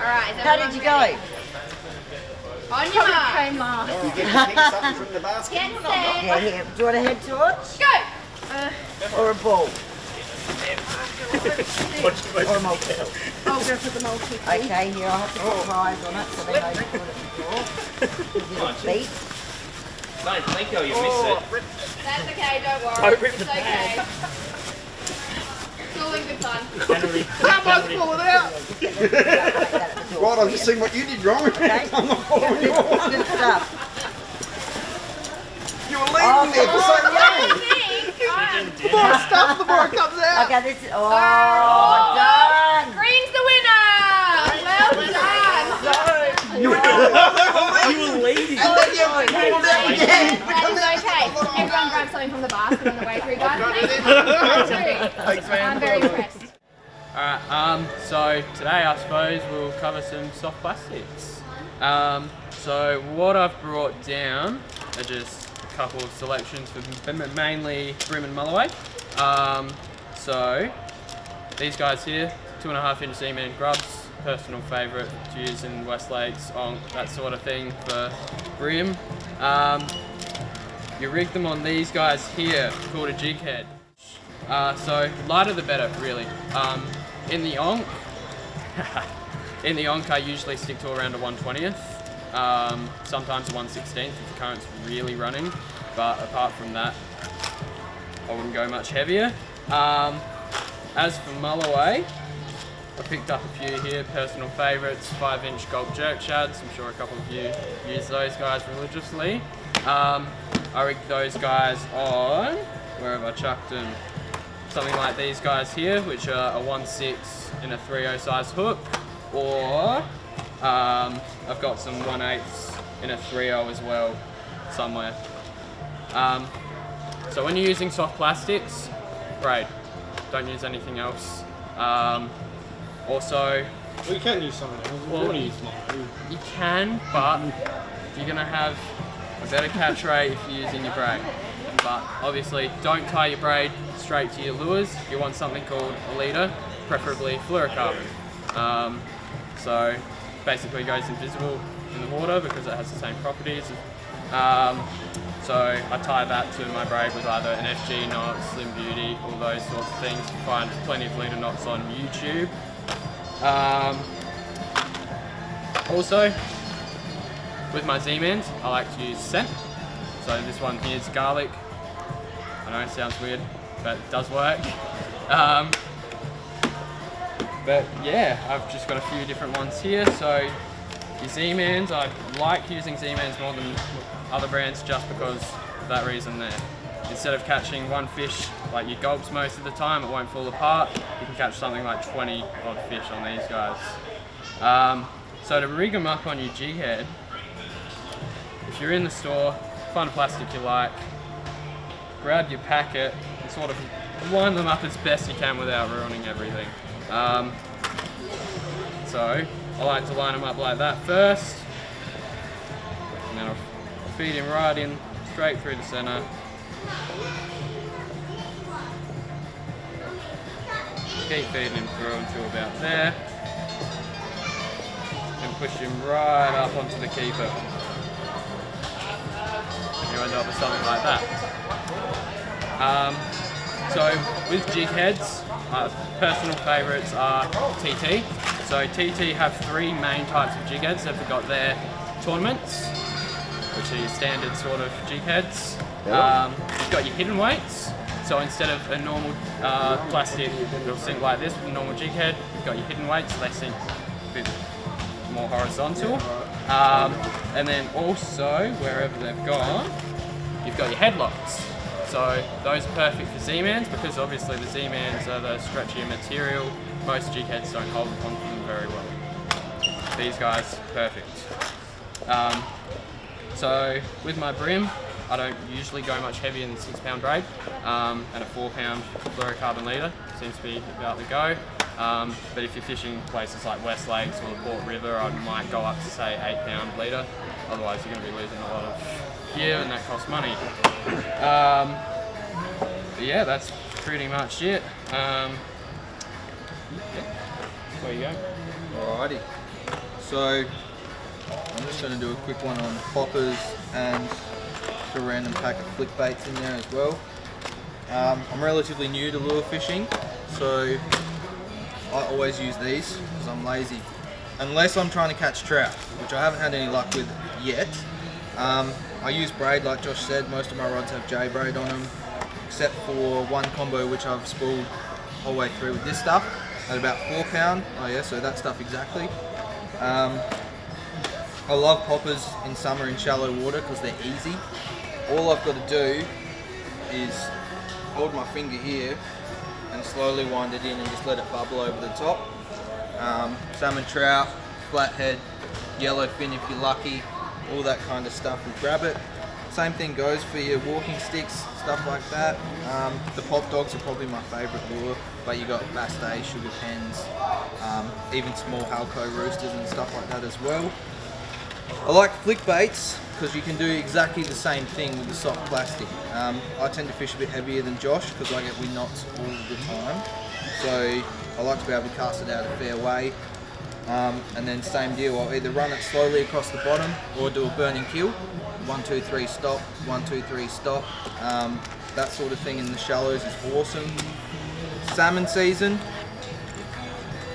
Alright, How did you go? On your mark. Came last. You get to pick something from the basket. Get set. Yeah, here. Do you want a head torch? Go. Or a ball? Or a multi. I'll go for the multi. Okay, here, I'll have to put pies on it so they know you put it before. Give it a beat. No, Nico, you missed it. That's okay, don't worry. Don't rip It's the okay. It's all in good fun. Someone's falling out. Right, I've just seen what you did wrong. Okay. I'm not following you. Good stuff. You were leaving there for so long. The more stuff, the more it comes out. Okay, this is... Oh, done! Green's the winner! Well done! You were leading. And then you pulled out again. That is okay. Everyone grab something from the basket on the way through, guys. Thanks, I'm very impressed. Alright, so today I suppose we'll cover some soft plastics. So what I've brought down are just a couple of selections for mainly Brim and Mulloway. So these guys here, 2.5 inch Z-Man grubs, personal favourite to use in West Lakes, that sort of thing for Brim. You rig them on these guys here called a jig head. So lighter the better, really. In the onk, I usually stick to around a 1/20th, sometimes a 1/16th if the current's really running, but apart from that, I wouldn't go much heavier. As for Mulloway, I picked up a few here, personal favourites, 5 inch gulp jerk shads. I'm sure a couple of you use those guys religiously. I rigged those guys on, where have I chucked them? Something like these guys here, which are a 1/6 in a 3/0 size hook, or I've got some 1/8 in a 3/0 as well, somewhere. So when you're using soft plastics, braid. Don't use anything else. Also, Well, you can use something else. You Well, want to use mine. you can, but you're gonna have a better catch rate if you're using your braid. But obviously, don't tie your braid straight to your lures. You want something called a leader, preferably fluorocarbon. So basically goes invisible in the water because it has the same properties. So I tie that to my braid with either an FG knot, Slim Beauty, all those sorts of things. You find plenty of leader knots on YouTube. Also, with my Z-Mans, I like to use scent. So this one here is garlic. I know it sounds weird, but it does work. But yeah, I've just got a few different ones here. So your Z-Mans, I like using Z-Mans more than other brands just because of that reason there. Instead of catching one fish like your gulps most of the time, it won't fall apart. You can catch something like 20 odd fish on these guys. So to rig them up on your jig head, if you're in the store, find a plastic you like, grab your packet and sort of line them up as best you can without ruining everything. So I like to line them up like that first, and then I'll feed him right in, straight through the center. Keep feeding him through until about there, and push him right up onto the keeper. You end up with something like that. So with jig heads, personal favourites are TT. So TT have 3 main types of jig heads. They've got their tournaments, which are your standard sort of jig heads. You've got your hidden weights. So instead of a normal plastic that'll sink like this with a normal jig head, you've got your hidden weights. They sink a bit more horizontal. And then also, wherever they've gone, you've got your headlocks. So those are perfect for Z-Mans because obviously the Z-Mans are the stretchier material. Most jig heads don't hold onto them very well. These guys, perfect. So with my brim, I don't usually go much heavier than 6 pound braid, and a 4 pound fluorocarbon leader seems to be about the go. But if you're fishing places like West Lakes or the Port River, I might go up to say 8 pound leader. Otherwise you're going to be losing a lot of gear and that costs money. But yeah, that's pretty much it. Yeah. There you go. Alrighty. So I'm just going to do a quick one on poppers and a random pack of flick baits in there as well. I'm relatively new to lure fishing, so I always use these because I'm lazy. Unless I'm trying to catch trout, which I haven't had any luck with yet. I use braid like Josh said. Most of my rods have J braid on them, except for one combo which I've spooled all the way through with this stuff at about 4 pound. Oh yeah, so that stuff exactly. I love poppers in summer in shallow water because they're easy. All I've got to do is hold my finger here and slowly wind it in and just let it bubble over the top. Salmon, trout, flathead, yellowfin if you're lucky, all that kind of stuff will grab it. Same thing goes for your walking sticks, stuff like that. The pop dogs are probably my favourite lure, but you got bass day, sugar pens, even small halco roosters and stuff like that as well. I like flick baits because you can do exactly the same thing with the soft plastic. I tend to fish a bit heavier than Josh because I get wind knots all the time, so I like to be able to cast it out a fair way. And then same deal, I'll either run it slowly across the bottom or do a burning kill. 1, 2, 3 stop, 1, 2, 3 stop. That sort of thing in the shallows is awesome. Salmon season,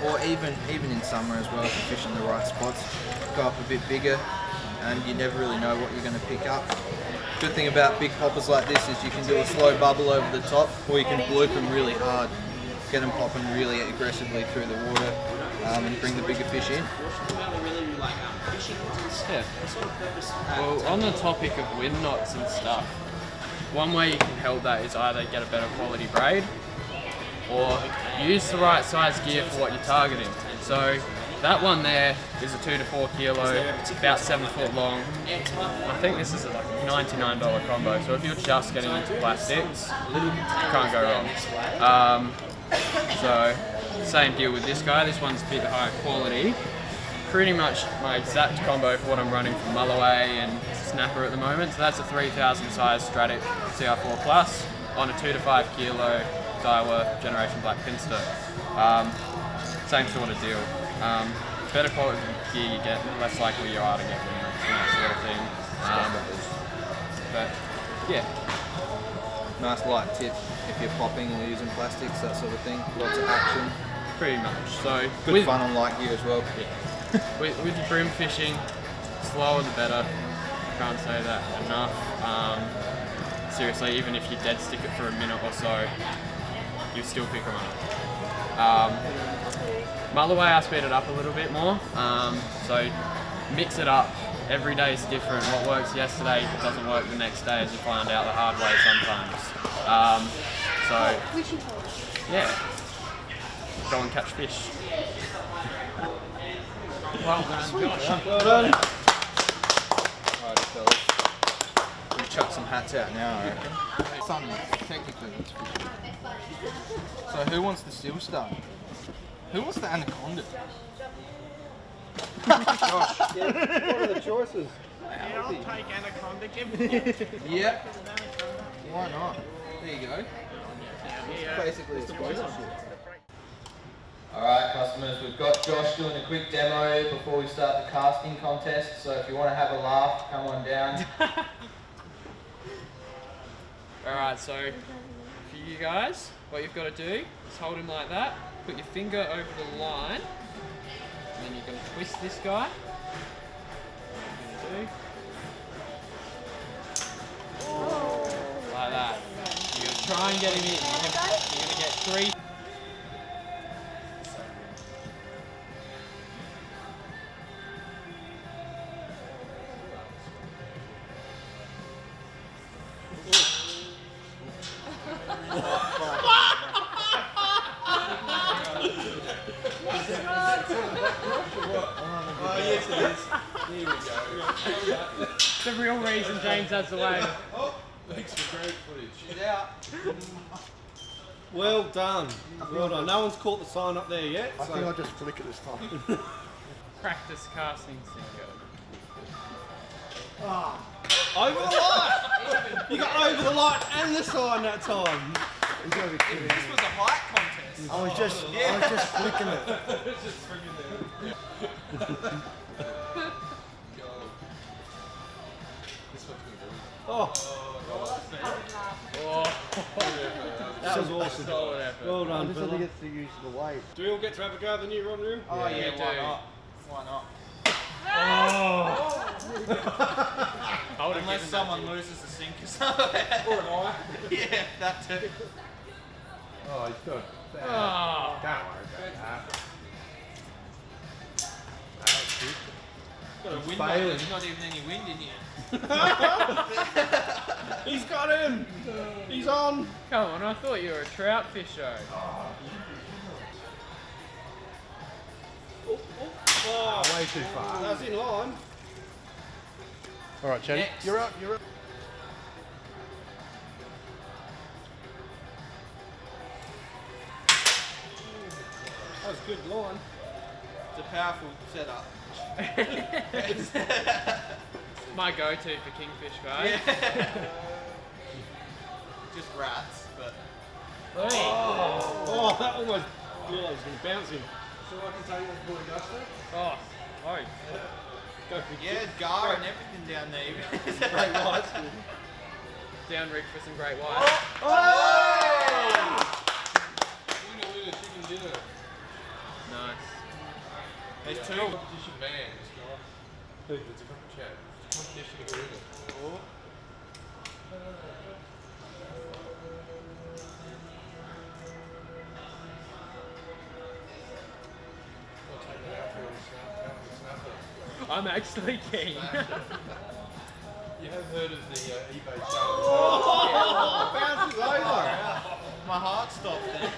or even in summer as well, if you're fishing the right spots, go up a bit bigger and you never really know what you're going to pick up. Good thing about big poppers like this is you can do a slow bubble over the top, or you can bloop them really hard, get them popping really aggressively through the water, and bring the bigger fish in. Yeah. Well, on the topic of wind knots and stuff, one way you can help that is either get a better quality braid or use the right size gear for what you're targeting. So that one there is a 2 to 4 kilo, about 7 foot long. I think this is a $99 combo, so if you're just getting into plastics, you can't go wrong. So same deal with this guy. This one's a bit higher quality. Pretty much my exact combo for what I'm running from Mulloway and Snapper at the moment. So that's a 3000 size Stratic CR4 Plus on a 2 to 5 kilo Daiwa Generation Black Pinster. Same sort of deal. Better quality gear you get, less likely you are to get wind knots and that sort of thing. But yeah. Nice light tip if you're popping or using plastics, that sort of thing. Lots of action. Pretty much. So Good fun on light gear as well. Yeah. with your brim fishing, slower the better. Can't say that enough. Seriously, even if you dead stick it for a minute or so, you still pick them up. Mulloway, I speed it up a little bit more. So mix it up. Every day is different. What works yesterday doesn't work the next day, as you find out the hard way sometimes. So yeah, go and catch fish. Well done, Josh. Well done. Alright, fellas. We'll chuck some hats out now, I reckon. Sun, technically, it's fishing. So who wants the Seal Star? Who wants the Anaconda? Josh. What are the choices? Yeah, I'll take Anaconda. Give me Yeah. Why not? There you go. Basically, it's sponsorship. Alright customers, we've got Josh doing a quick demo before we start the casting contest, so if you want to have a laugh, come on down. Alright, so for you guys, what you've got to do is hold him like that, put your finger over the line, and then you're going to twist this guy. What you're going to do. Like that. You're going to try and get him in. You're going to get 3. The real reason James has the way. Thanks for great footage. She's out. Well done. Well done. No one's caught the sign up there yet. I think I'll just flick it this time. Practice casting sinker. Over the light! You got over the light and the sign that time. You gotta be kidding me. This was a height contest. I was just flicking it. Just freaking there. Oh, That was awesome. Solid effort. well done, Just only fella. gets to use the weight. Do we all get to have a go at the new run room? Oh yeah, we why do. not? Why not? I would have Unless given someone that to you. loses the sink or something. Or an eye. Yeah, that too. Oh, he's good. Oh. Don't worry about that. Got a wind failing. There's not even any wind in here. He's got him. He's on. Come on, I thought you were a trout fisher. Oh, Way too far. that's in line. All right, Chatty. Next. You're up. You're up. That was a good line. It's a powerful setup. My go-to for kingfish, guys. Just rats, but Oh, that almost. Yeah, he's going to bounce him. Oh, Go for yeah, gar and everything down there. great lights. down rig for some great white. Chicken dinner. Nice. There's two. Competition man, this guy. It's a competition agreement. I'm actually keen. You have heard of the eBay challenge? Oh, bounces over. My heart stopped there.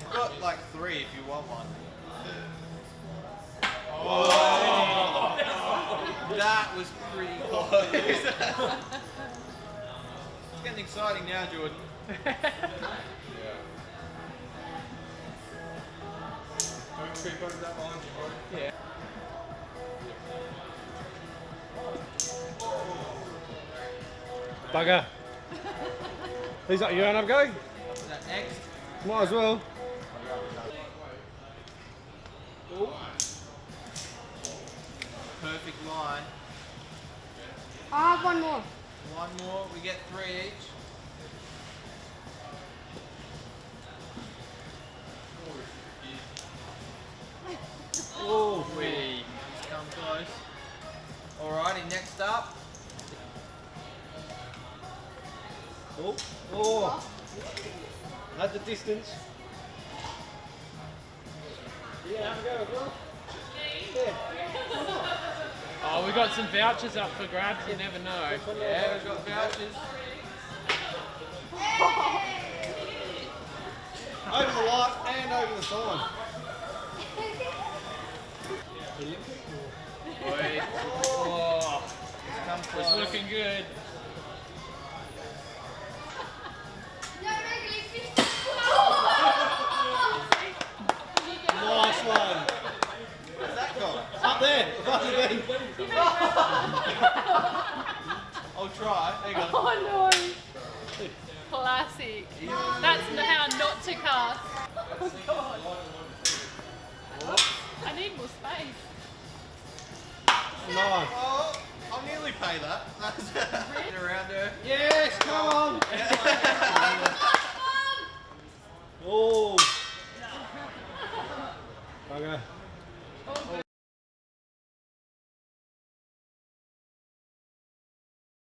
I've got like 3 if you want one. That was pretty close. It's getting exciting now, Jordan. Don't creep over that line, Jordan. Yeah. Bugger. He's up. You want to have a go? Is that next? Might as well. Perfect line. I have one more. One more, we get 3 each. Oh, we. He's come close. Alrighty, next up. Oh. At the distance. Yeah, have a go as well. Oh, we got some vouchers up for grabs. You never know. Yeah, we've got vouchers. Over the light and over the sign. Boy. Oh, Come it's close. looking good. Nice one. Where's that gone? Up there. Above the bin. I'll try. Hang on. Oh no! Classic. That's how not to cast. Oh god. I need more space. Nice. Oh, I'll nearly pay that. Get around her. Yes, come on. Oh. Bugger.